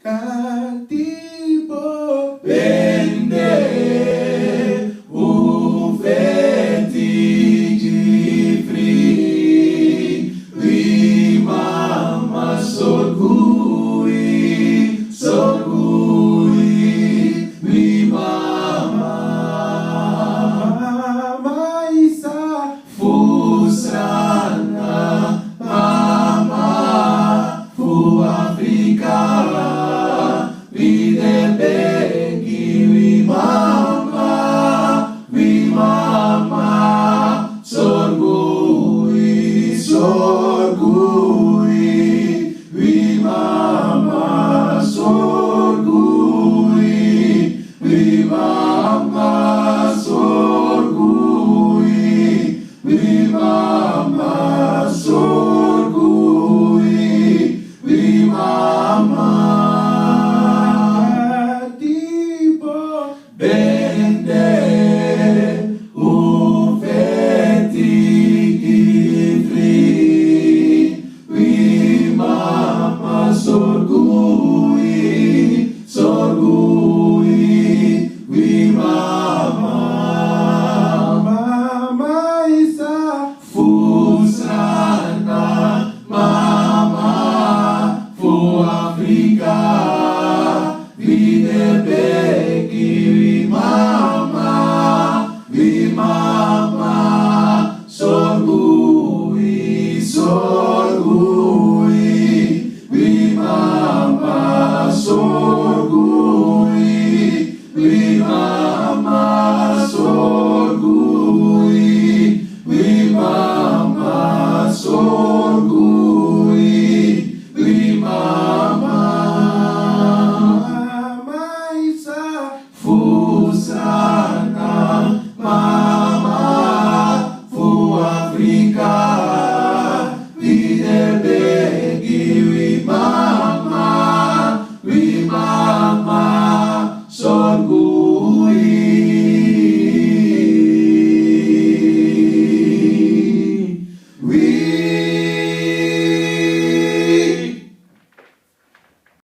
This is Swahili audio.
Atipo bende ufeti jifri Wimama sorgui Wimama Mama Isa Fusrana Mama Fu Afrika Videbeki Wimama sorgui Wimama sorgui Wimama sorgui Wimama sorgui Wimama Atipo bende ufeti gifri Wimama sorgui Wimama Mama Isa Fusrana Mama Fu Afrika Videbeki Wimama sorgui Wimama sorgui